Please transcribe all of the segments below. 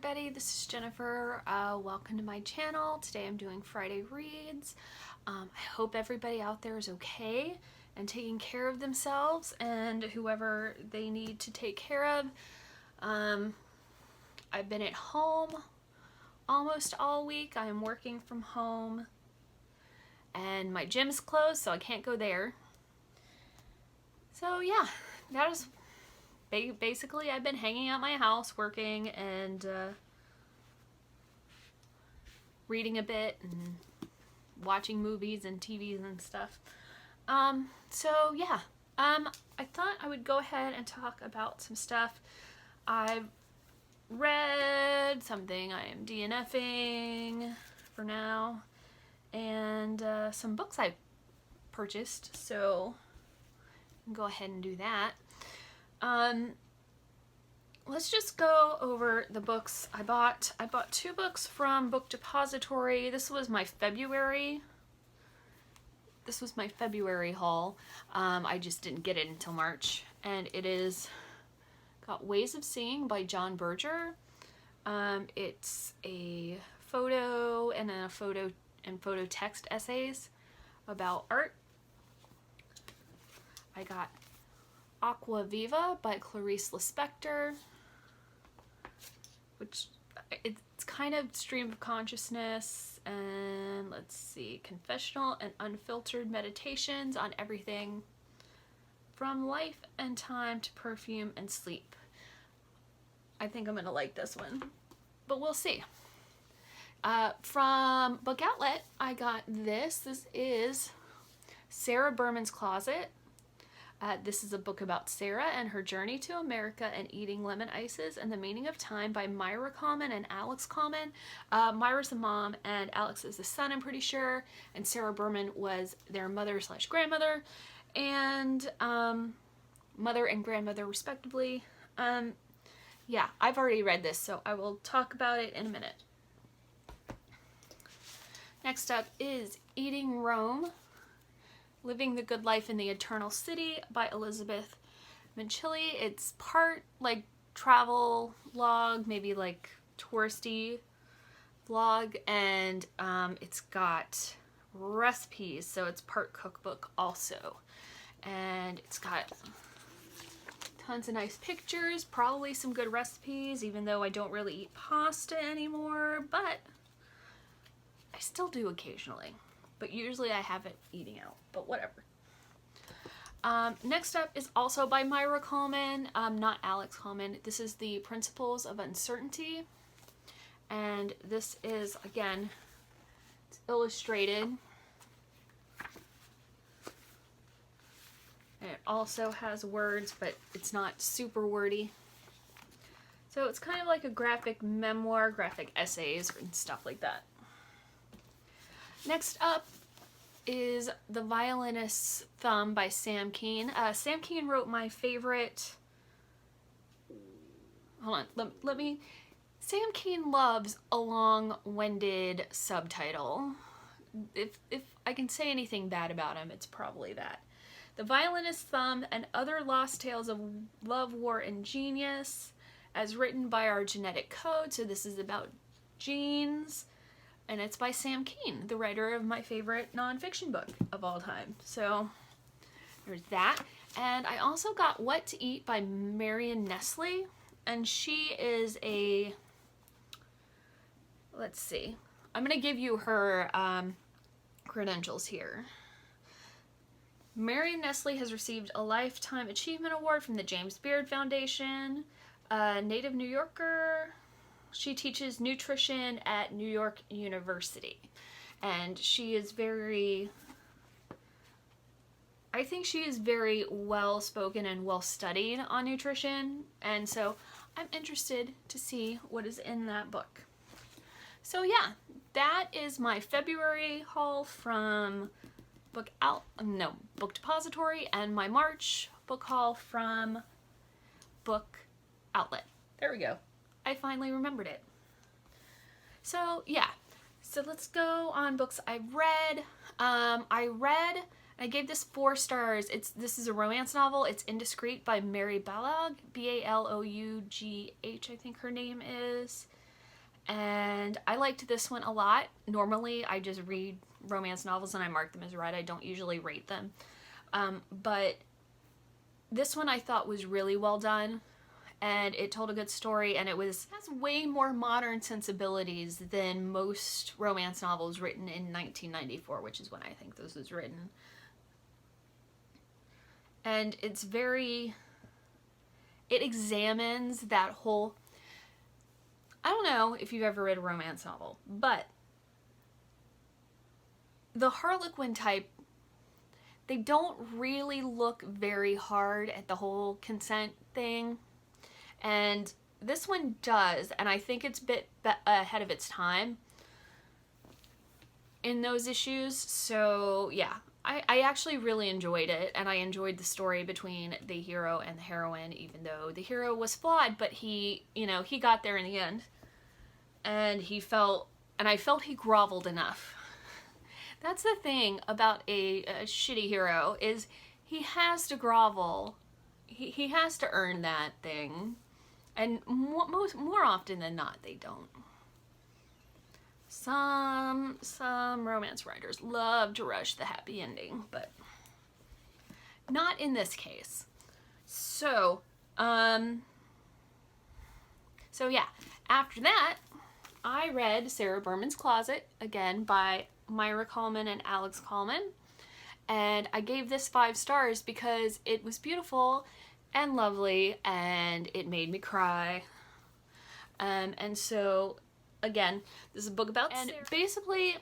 everybody, this is Jennifer. Welcome to my channel. Today I'm doing Friday Reads. I hope everybody out there is okay and taking care of themselves and whoever they need to take care of. I've been at home almost all week. I am working from home and my gym's closed, so I can't go there. So yeah, that is basically I've been hanging out my house working and reading a bit and watching movies and TVs and stuff. So yeah, I thought I would go ahead and talk about some stuff I've read, something I am DNFing for now, and some books I purchased, so go ahead and do that. Let's just go over the books I bought. I bought 2 books from Book Depository. This was my February haul. I just didn't get it until March, and it is got Ways of Seeing by John Berger. It's a photo and photo text essays about art. I got Aqua Viva by Clarice Lispector, which it's kind of stream of consciousness, and let's see, confessional and unfiltered meditations on everything from life and time to perfume and sleep. I think I'm gonna like this one, but we'll see. From Book Outlet, I got this. This is Sarah Berman's Closet. This is a book about Sarah and her journey to America and eating lemon ices and the meaning of time by Myra Coleman and Alex Coleman. Myra's the mom and Alex is the son, I'm pretty sure, and Sarah Berman was their mother/grandmother and mother and grandmother respectively. Yeah, I've already read this, so I will talk about it in a minute. Next up is Eating Rome, Living the Good Life in the Eternal City by Elizabeth Mincilli. It's part like travel log, maybe like touristy vlog, and it's got recipes, so it's part cookbook also. And it's got tons of nice pictures, probably some good recipes, even though I don't really eat pasta anymore, but I still do occasionally. But usually I have it eating out, but whatever. Next up is also by Myra Coleman, not Alex Coleman. This is The Principles of Uncertainty. And this is, again, it's illustrated. And it also has words, but it's not super wordy. So it's kind of like a graphic memoir, graphic essays, and stuff like that. Next up is The Violinist's Thumb by Sam Keen. Sam Keen wrote my favorite... Hold on, let me... Sam Keen loves a long-winded subtitle. If I can say anything bad about him, it's probably that. The Violinist's Thumb and Other Lost Tales of Love, War, and Genius, as written by our genetic code. So this is about genes. And it's by Sam Keen, the writer of my favorite nonfiction book of all time. So there's that. And I also got What to Eat by Marion Nestle. And she is a, let's see, I'm going to give you her credentials here. Marion Nestle has received a Lifetime Achievement Award from the James Beard Foundation, a native New Yorker. She teaches nutrition at New York University, and she is I think she is very well spoken and well studied on nutrition, and so I'm interested to see what is in that book. So yeah, that is my February haul from Book Depository, and my March book haul from Book Outlet. There we go. I finally remembered it. So yeah, so let's go on books I've read. I gave this 4 stars. This is a romance novel. It's Indiscreet by Mary Balogh, B-A-L-O-U-G-H, I think her name is. and I liked this one a lot. Normally, I just read romance novels and I mark them as read. I don't usually rate them. But this one I thought was really well done, and it told a good story, and it has way more modern sensibilities than most romance novels written in 1994, which is when I think this was written. And it examines that whole, I don't know if you've ever read a romance novel, but the Harlequin type, they don't really look very hard at the whole consent thing. And this one does, and I think it's a bit ahead of its time in those issues. So yeah, I actually really enjoyed it, and I enjoyed the story between the hero and the heroine, even though the hero was flawed, but he got there in the end. And I felt he groveled enough. That's the thing about a shitty hero, is he has to grovel. He has to earn that thing. And more often than not, they don't. Some romance writers love to rush the happy ending, but not in this case. So yeah, after that, I read Sarah Berman's Closet, again by Myra Coleman and Alex Coleman, and I gave this 5 stars because it was beautiful and lovely, and it made me cry. And so, again, this is a book about Sarah. And basically,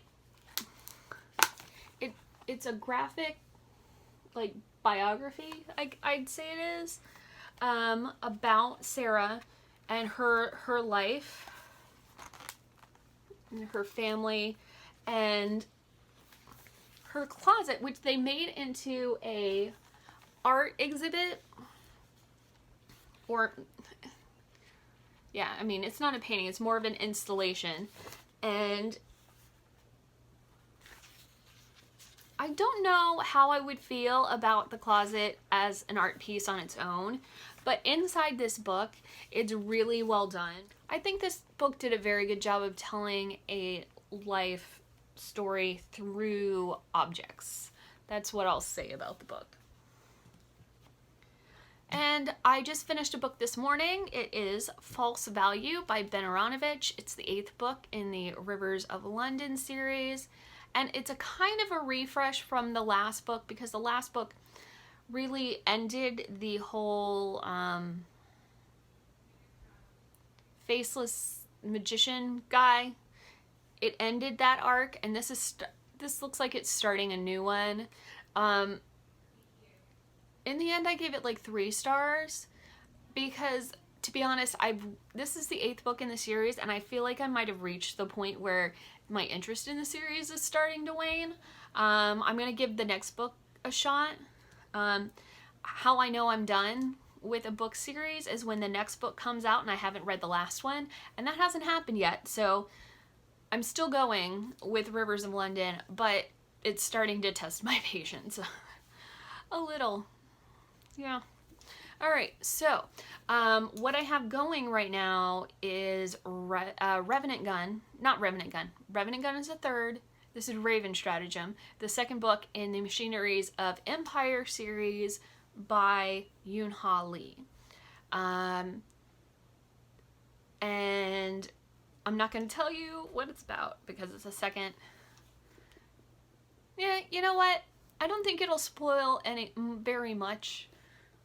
it's a graphic, like, biography, I'd say it is, about Sarah and her life, and her family, and her closet, which they made into a art exhibit. Or, yeah, I mean, it's not a painting, it's more of an installation. And I don't know how I would feel about the closet as an art piece on its own, but inside this book, it's really well done. I think this book did a very good job of telling a life story through objects. That's what I'll say about the book. And I just finished a book this morning. It is False Value by Ben Aaronovitch. It's the 8th book in the Rivers of London series. And it's a kind of a refresh from the last book, because the last book really ended the whole faceless magician guy. It ended that arc, and this looks like it's starting a new one. In the end, I gave it like 3 stars because, to be honest, this is the 8th book in the series, and I feel like I might have reached the point where my interest in the series is starting to wane. I'm going to give the next book a shot. How I know I'm done with a book series is when the next book comes out and I haven't read the last one, and that hasn't happened yet, so I'm still going with Rivers of London, but it's starting to test my patience a little. Yeah. Alright, so what I have going right now is Revenant Gun. Not Revenant Gun. Revenant Gun is the 3rd. This is Raven Stratagem, the 2nd book in the Machineries of Empire series by Yoon-Ha Lee. And I'm not going to tell you what it's about because it's a second. Yeah, you know what? I don't think it'll spoil very much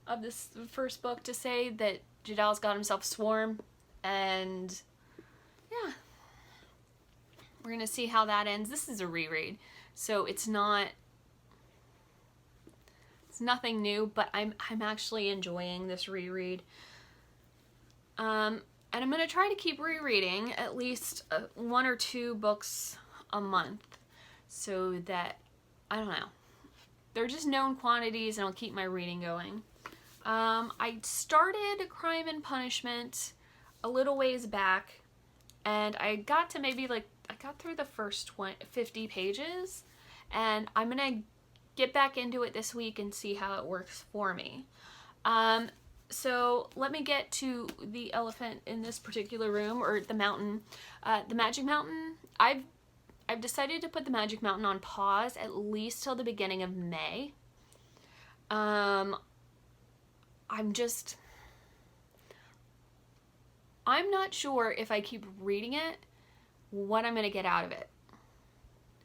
of this first book to say that Jadal's got himself swarm, and yeah, we're gonna see how that ends. This is a reread, so it's nothing new, but I'm actually enjoying this reread. And I'm gonna try to keep rereading at least 1 or 2 books a month, so that, I don't know, they're just known quantities and I'll keep my reading going. I started Crime and Punishment a little ways back, and I got to I got through the first 50 pages, and I'm gonna get back into it this week and see how it works for me. So let me get to the elephant in this particular room, or the mountain. The Magic Mountain, I've decided to put the Magic Mountain on pause at least till the beginning of May. I'm not sure if I keep reading it, what I'm going to get out of it,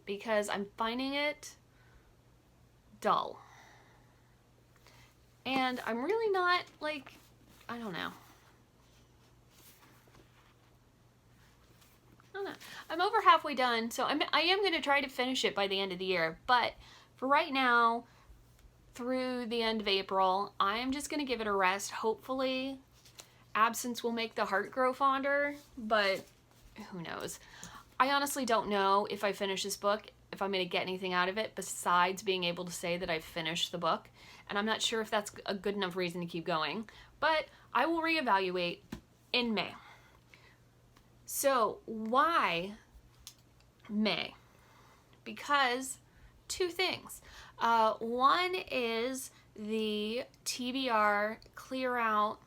because I'm finding it dull. And I'm really not, like, I don't know. I'm over halfway done, so I am going to try to finish it by the end of the year. But for right now, through the end of April, I am just going to give it a rest. Hopefully, absence will make the heart grow fonder, but who knows? I honestly don't know if I finish this book, if I'm going to get anything out of it besides being able to say that I've finished the book. And I'm not sure if that's a good enough reason to keep going. But I will reevaluate in May. So why May? Because two things. One is the TBR Clear Out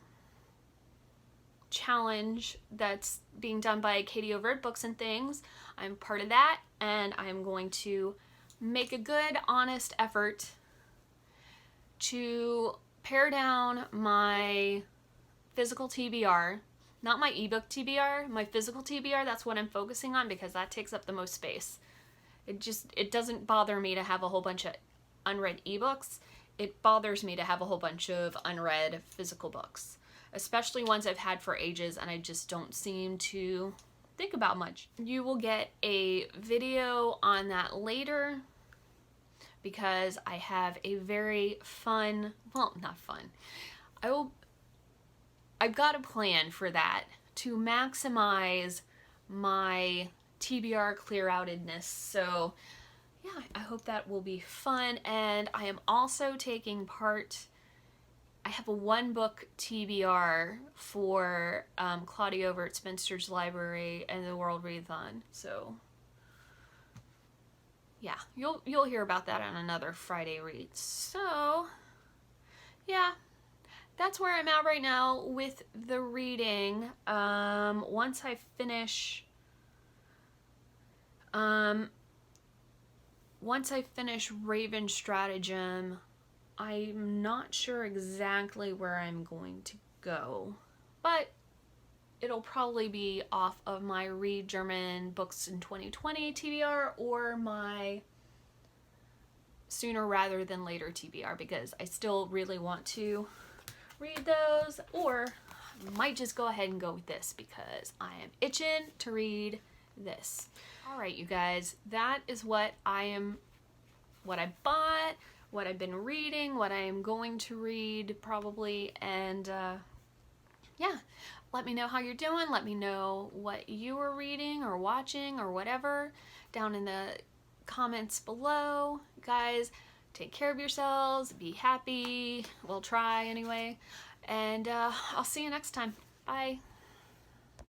challenge that's being done by Katie over at Books and Things. I'm part of that, and I'm going to make a good, honest effort to pare down my physical TBR. Not my ebook TBR, my physical TBR. That's what I'm focusing on because that takes up the most space. It doesn't bother me to have a whole bunch of unread ebooks. It bothers me to have a whole bunch of unread physical books, especially ones I've had for ages and I just don't seem to think about much. You will get a video on that later because I have a very fun, well, not fun. I've got a plan for that to maximize my TBR clear outedness. So yeah, I hope that will be fun. And I am also taking part, I have a one book TBR for Claudia over at Spinster's Library and the World Readathon. So yeah, you'll hear about that on another Friday read. So yeah, that's where I'm at right now with the reading. Once I finish Raven Stratagem, I'm not sure exactly where I'm going to go, but it'll probably be off of my Read German Books in 2020 TBR or my Sooner Rather Than Later TBR, because I still really want to read those, or might just go ahead and go with this because I am itching to read this. All right, you guys, that is what I bought, what I've been reading, what I am going to read probably, and yeah, let me know how you're doing. Let me know what you are reading or watching or whatever down in the comments below. Guys, take care of yourselves, be happy, we'll try anyway, and I'll see you next time. Bye.